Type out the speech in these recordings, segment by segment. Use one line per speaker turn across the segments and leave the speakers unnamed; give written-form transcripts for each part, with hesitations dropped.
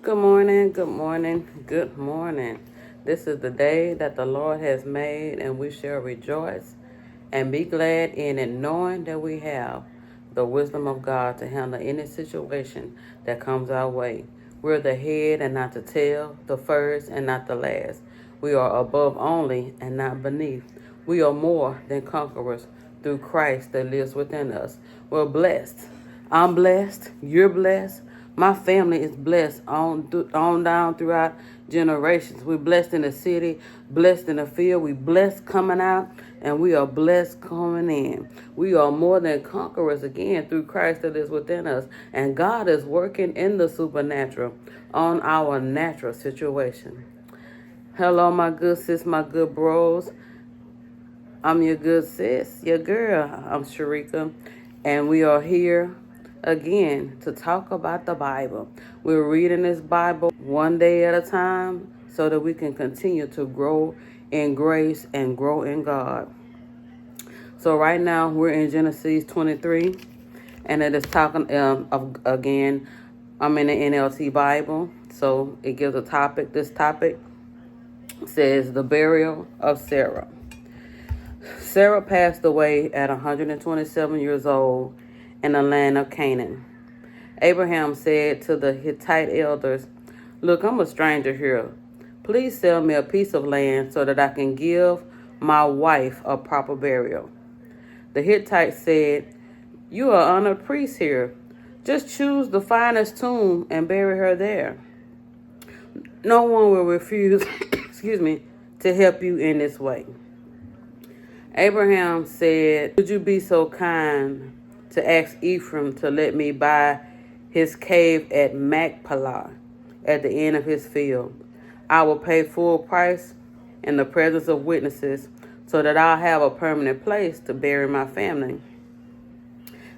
Good morning, good morning, good morning. This is the day that the Lord has made, and we shall rejoice and be glad in it, knowing that we have the wisdom of God to handle any situation that comes our way. We're the head and not the tail, the first and not the last. We are above only and not beneath. We are more than conquerors through Christ that lives within us. We're blessed. I'm blessed. You're blessed. My family is blessed on down throughout generations. We're blessed in the city, blessed in the field. We blessed coming out, and we are blessed coming in. We are more than conquerors again through Christ that is within us. And God is working in the supernatural on our natural situation. Hello, my good sis, my good bros. I'm your good sis, your girl. I'm Sharika, and we are here again to talk about the Bible. We're reading this Bible one day at a time so that we can continue to grow in grace and grow in God. So right now we're in Genesis 23, and it is talking again. I'm in the NLT Bible, so it gives a topic. This topic says the burial of Sarah. Sarah passed away at 127 years old in the land of Canaan. Abraham said to the Hittite elders, "Look, I'm a stranger here. Please sell me a piece of land so that I can give my wife a proper burial." The Hittites said, "You are honored priest here. Just choose the finest tomb and bury her there. No one will refuse, to help you in this way." Abraham said, "Would you be so kind to ask Ephraim to let me buy his cave at Machpelah at the end of his field? I will pay full price in the presence of witnesses so that I'll have a permanent place to bury my family."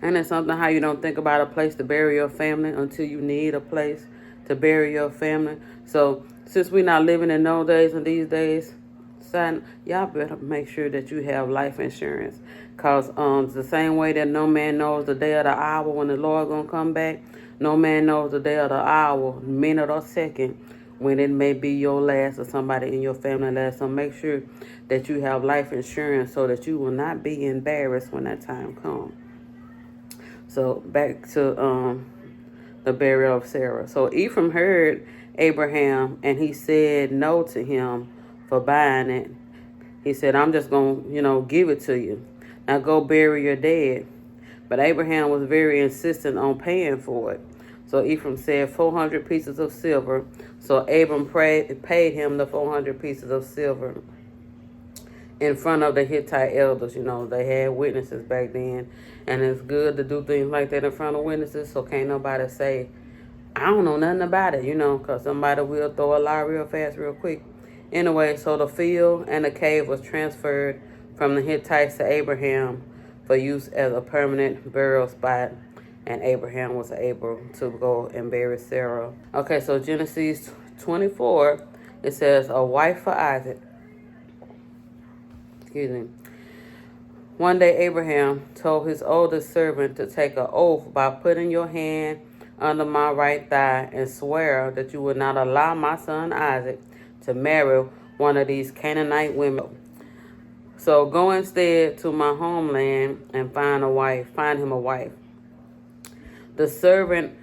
And it's something how you don't think about a place to bury your family until you need a place to bury your family. So since we're not living in those days and these days, son, y'all better make sure that you have life insurance. Because it's the same way that no man knows the day or the hour when the Lord going to come back. No man knows the day or the hour, minute or second, when it may be your last or somebody in your family last. So make sure that you have life insurance so that you will not be embarrassed when that time comes. So back to the burial of Sarah. So Ephraim heard Abraham, and he said no to him for buying it. He said, "I'm just going to, give it to you. Now go bury your dead." But Abraham was very insistent on paying for it. So Ephraim said 400 pieces of silver. So Abram paid him the 400 pieces of silver in front of the Hittite elders. They had witnesses back then. And it's good to do things like that in front of witnesses, so can't nobody say, "I don't know nothing about it," because somebody will throw a lie real fast, real quick. Anyway, so the field and the cave was transferred from the Hittites to Abraham for use as a permanent burial spot, and Abraham was able to go and bury Sarah. Okay, so Genesis 24, it says, a wife for Isaac. One day Abraham told his oldest servant to take an oath by putting your hand under my right thigh and swear that you would not allow my son Isaac to marry one of these Canaanite women. So go instead to my homeland and find him a wife. The servant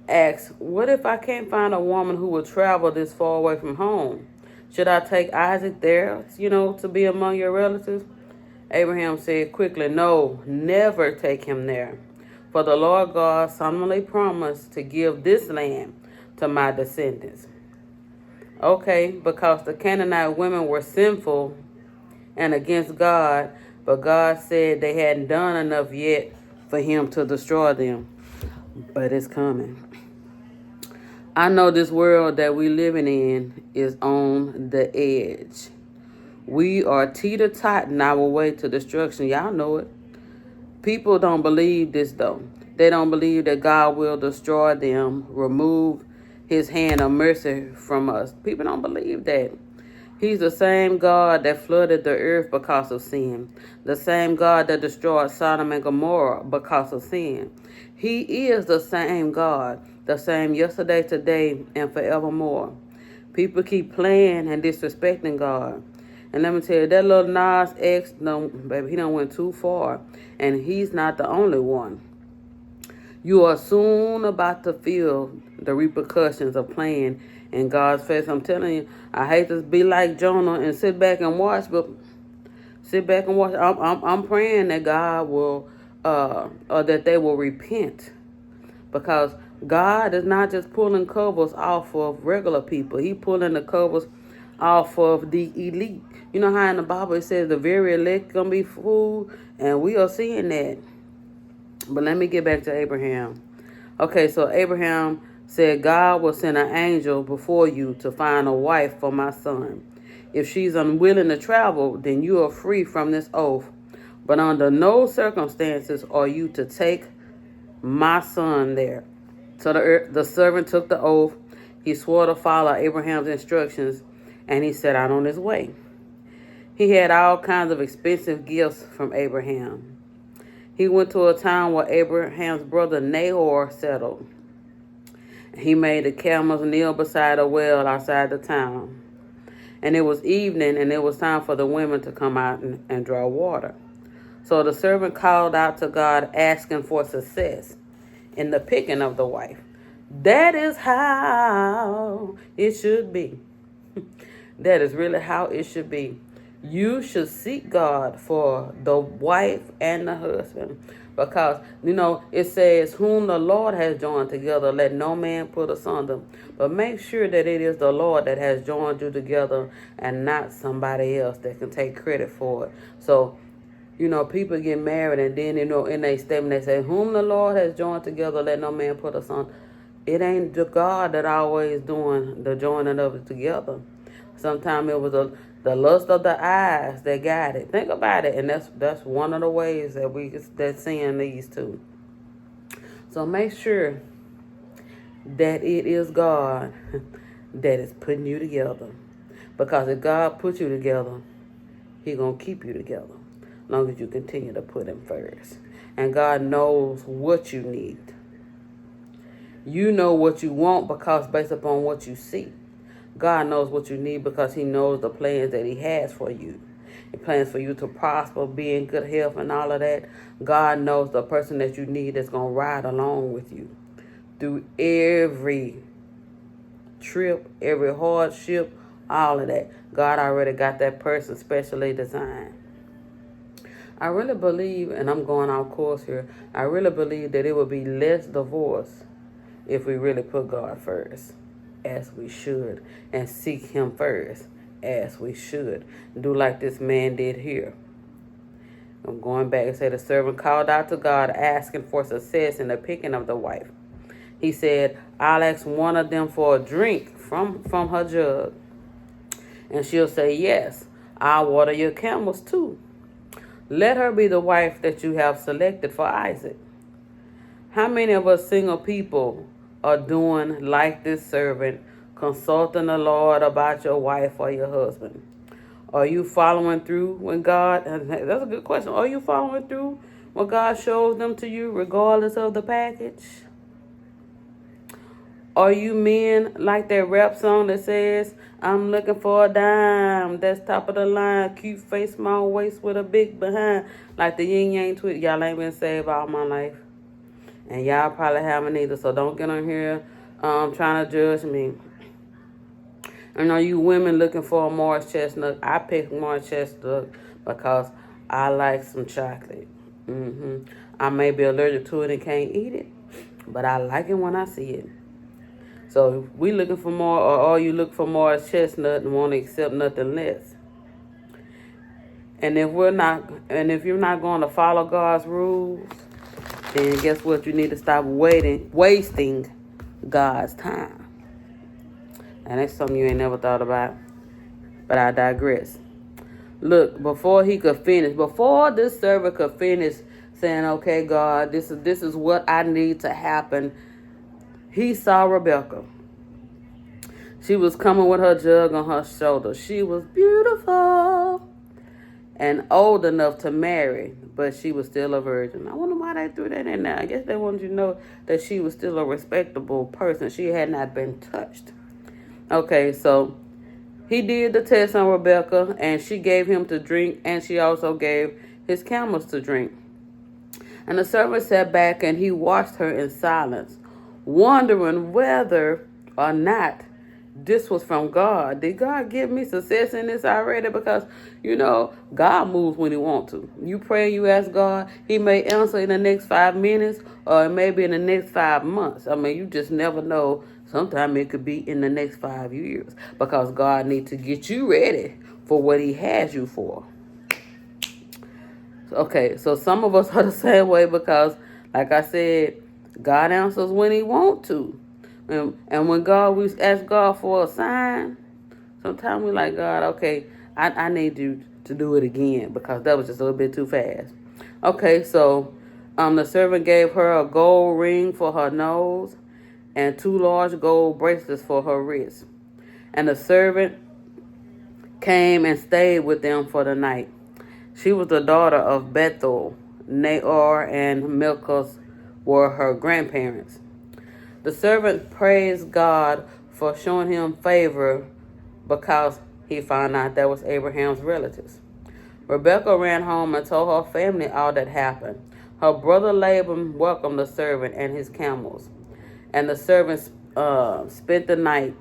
asked, "What if I can't find a woman who will travel this far away from home? Should I take Isaac there, to be among your relatives?" Abraham said quickly, "No, never take him there. For the Lord God solemnly promised to give this land to my descendants." Okay, because the Canaanite women were sinful and against God, but God said they hadn't done enough yet for him to destroy them. But it's coming. I know this world that we living in is on the edge. We are teeter-totting our way to destruction. Y'all know it. People don't believe this, though. They don't believe that God will destroy them, remove his hand of mercy from us. People don't believe that. He's the same God that flooded the earth because of sin. The same God that destroyed Sodom and Gomorrah because of sin. He is the same God the same yesterday, today, and forevermore. People keep playing and disrespecting God. And let me tell you, that little Nas X, baby, he done went too far. And he's not the only one. You are soon about to feel the repercussions of playing in God's face. I'm telling you, I hate to be like Jonah and sit back and watch, but sit back and watch. I'm praying that God will, or that they will repent, because God is not just pulling covers off of regular people. He pulling the covers off of the elite. You know how in the Bible it says the very elect gonna be fooled, and we are seeing that. But let me get back to Abraham. Okay, so Abraham said, God will send an angel before you to find a wife for my son. If she's unwilling to travel, then you are free from this oath. But under no circumstances are you to take my son there. So the servant took the oath. He swore to follow Abraham's instructions, and he set out on his way. He had all kinds of expensive gifts from Abraham. He went to a town where Abraham's brother Nahor settled. He made the camels kneel beside a well outside the town. And it was evening, and it was time for the women to come out and draw water. So the servant called out to God, asking for success in the picking of the wife. That is how it should be. That is really how it should be. You should seek God for the wife and the husband, because, it says, whom the Lord has joined together, let no man put asunder. But make sure that it is the Lord that has joined you together and not somebody else that can take credit for it. So, people get married and then, in their statement they say, whom the Lord has joined together, let no man put asunder. It ain't the God that always doing the joining of it together. Sometimes it was the lust of the eyes that got it. Think about it, and that's one of the ways that sin leads to. So make sure that it is God that is putting you together, because if God puts you together, He gonna keep you together, as long as you continue to put Him first. And God knows what you need. You know what you want because based upon what you see. God knows what you need because He knows the plans that He has for you. He plans for you to prosper, be in good health and all of that. God knows the person that you need that's going to ride along with you through every trip, every hardship, all of that. God already got that person specially designed. I really believe, and I'm going off course here, I really believe that it would be less divorce if we really put God first, as we should, and seek Him first, as we should. Do like this man did here. I'm going back and say the servant called out to God, asking for success in the picking of the wife. He said, I'll ask one of them for a drink from her jug, and she'll say, yes, I'll water your camels too. Let her be the wife that you have selected for Isaac. How many of us single people are doing like this servant, consulting the Lord about your wife or your husband? Are you following through when God, and that's a good question, are you following through when God shows them to you regardless of the package? Are you men like that rap song that says, I'm looking for a dime, that's top of the line, cute face, small waist with a big behind, like the yin yang tweet? Y'all ain't been saved all my life. And y'all probably haven't either, so don't get on here trying to judge me. And are you women looking for a Morris chestnut? I picked Morris chestnut because I like some chocolate. I may be allergic to it and can't eat it, but I like it when I see it. So if we looking for more, or are you looking for Morris chestnut and want to accept nothing less? And if you're not going to follow God's rules, then guess what? You need to stop wasting God's time. And that's something you ain't never thought about. But I digress. Look, before this servant could finish saying, okay, God, this is what I need to happen, he saw Rebecca. She was coming with her jug on her shoulder. She was beautiful. and old enough to marry, but she was still a virgin. I wonder why they threw that in there. I guess they wanted you to know that she was still a respectable person. She had not been touched. Okay, so he did the test on Rebecca, and she gave him to drink, and she also gave his camels to drink. And the servant sat back, and he watched her in silence, wondering whether or not this was from God. Did God give me success in this already? Because, God moves when he wants to. You pray, you ask God, he may answer in the next 5 minutes or maybe in the next 5 months. I mean, you just never know. Sometimes it could be in the next 5 years because God needs to get you ready for what he has you for. Okay, so some of us are the same way because, like I said, God answers when he wants to. And when we ask God for a sign, sometimes we like, God, okay, I need you to do it again because that was just a little bit too fast. Okay, so the servant gave her a gold ring for her nose and 2 large gold bracelets for her wrists. And the servant came and stayed with them for the night. She was the daughter of Bethuel. Nahor and Milcah were her grandparents. The servant praised God for showing him favor because he found out that was Abraham's relatives. Rebecca ran home and told her family all that happened. Her brother Laban welcomed the servant and his camels. And the servant spent the night.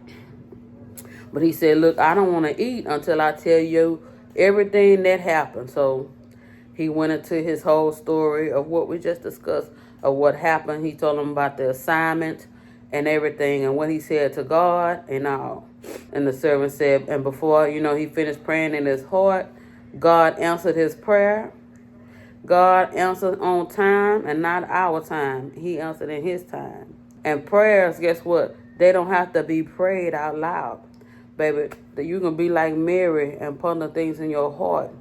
But he said, look, I don't want to eat until I tell you everything that happened. So he went into his whole story of what we just discussed, of what happened. He told them about the assignment and everything and what he said to God and all. And the servant said, and before, he finished praying in his heart, God answered his prayer. God answered on time and not our time. He answered in his time. And prayers, guess what? They don't have to be prayed out loud. Baby, you can be like Mary and ponder things in your heart.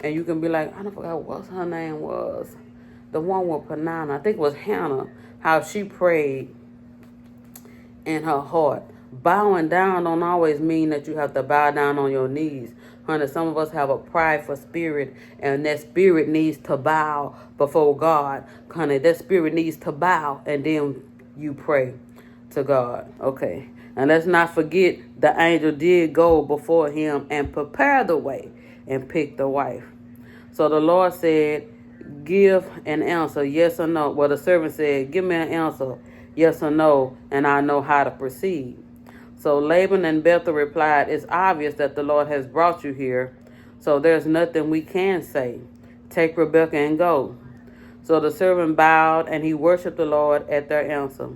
And you can be like, I don't forget what her name was. The one with Panana. I think it was Hannah. How she prayed in her heart. Bowing down don't always mean that you have to bow down on your knees. Honey, some of us have a prideful spirit, and that spirit needs to bow before God. Honey, that spirit needs to bow, and then you pray to God. Okay. And let's not forget the angel did go before him and prepare the way and pick the wife. So the Lord said, give an answer, yes or no. Well, the servant said, give me an answer, yes or no, and I know how to proceed. So Laban and Bethuel replied, it's obvious that the Lord has brought you here, so there's nothing we can say. Take Rebekah and go. So the servant bowed, and he worshipped the Lord at their answer.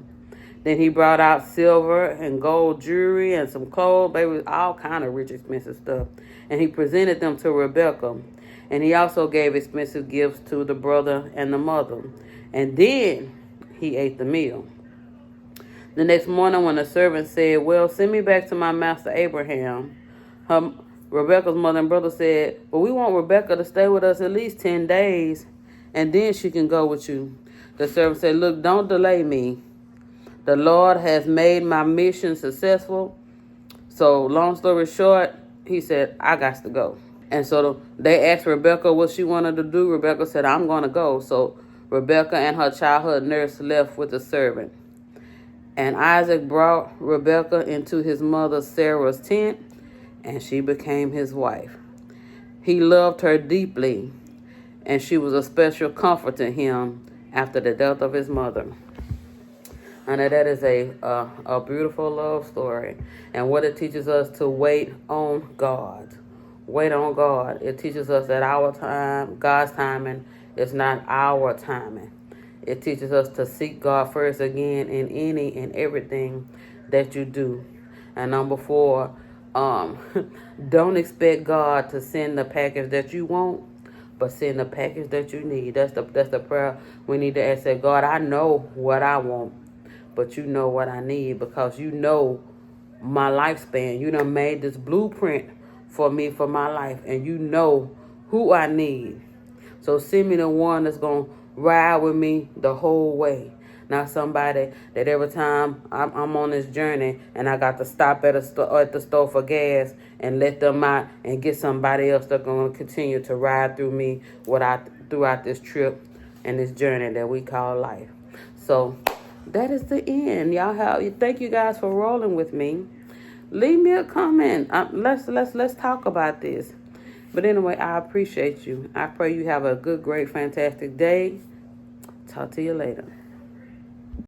Then he brought out silver and gold jewelry and some clothes, baby, all kind of rich, expensive stuff. And he presented them to Rebekah. And he also gave expensive gifts to the brother and the mother. And then he ate the meal. The next morning when the servant said, well, send me back to my master Abraham, Rebekah's mother and brother said, well, we want Rebekah to stay with us at least 10 days, and then she can go with you. The servant said, look, don't delay me. The Lord has made my mission successful. So long story short, he said, I got to go. And so they asked Rebekah what she wanted to do. Rebekah said, I'm going to go. So Rebekah and her childhood nurse left with the servant. And Isaac brought Rebekah into his mother Sarah's tent, and she became his wife. He loved her deeply, and she was a special comfort to him after the death of his mother. And that is a beautiful love story. And what it teaches us to wait on God. Wait on God. It teaches us that our time, God's timing, is not our timing. It teaches us to seek God first again in any and everything that you do. And number 4, don't expect God to send the package that you want, but send the package that you need. That's the prayer we need to ask. Say, God, I know what I want, but you know what I need, because you know my lifespan. You done made this blueprint for me for my life, and you know who I need. So send me the one that's going to ride with me the whole way. Not somebody that every time I'm on this journey and I got to stop at the store for gas and let them out and get somebody else that's going to continue to ride through me throughout this trip and this journey that we call life. So that is the end. Thank you guys for rolling with me. Leave me a comment. Let's talk about this. But anyway, I appreciate you. I pray you have a good, great, fantastic day. Talk to you later.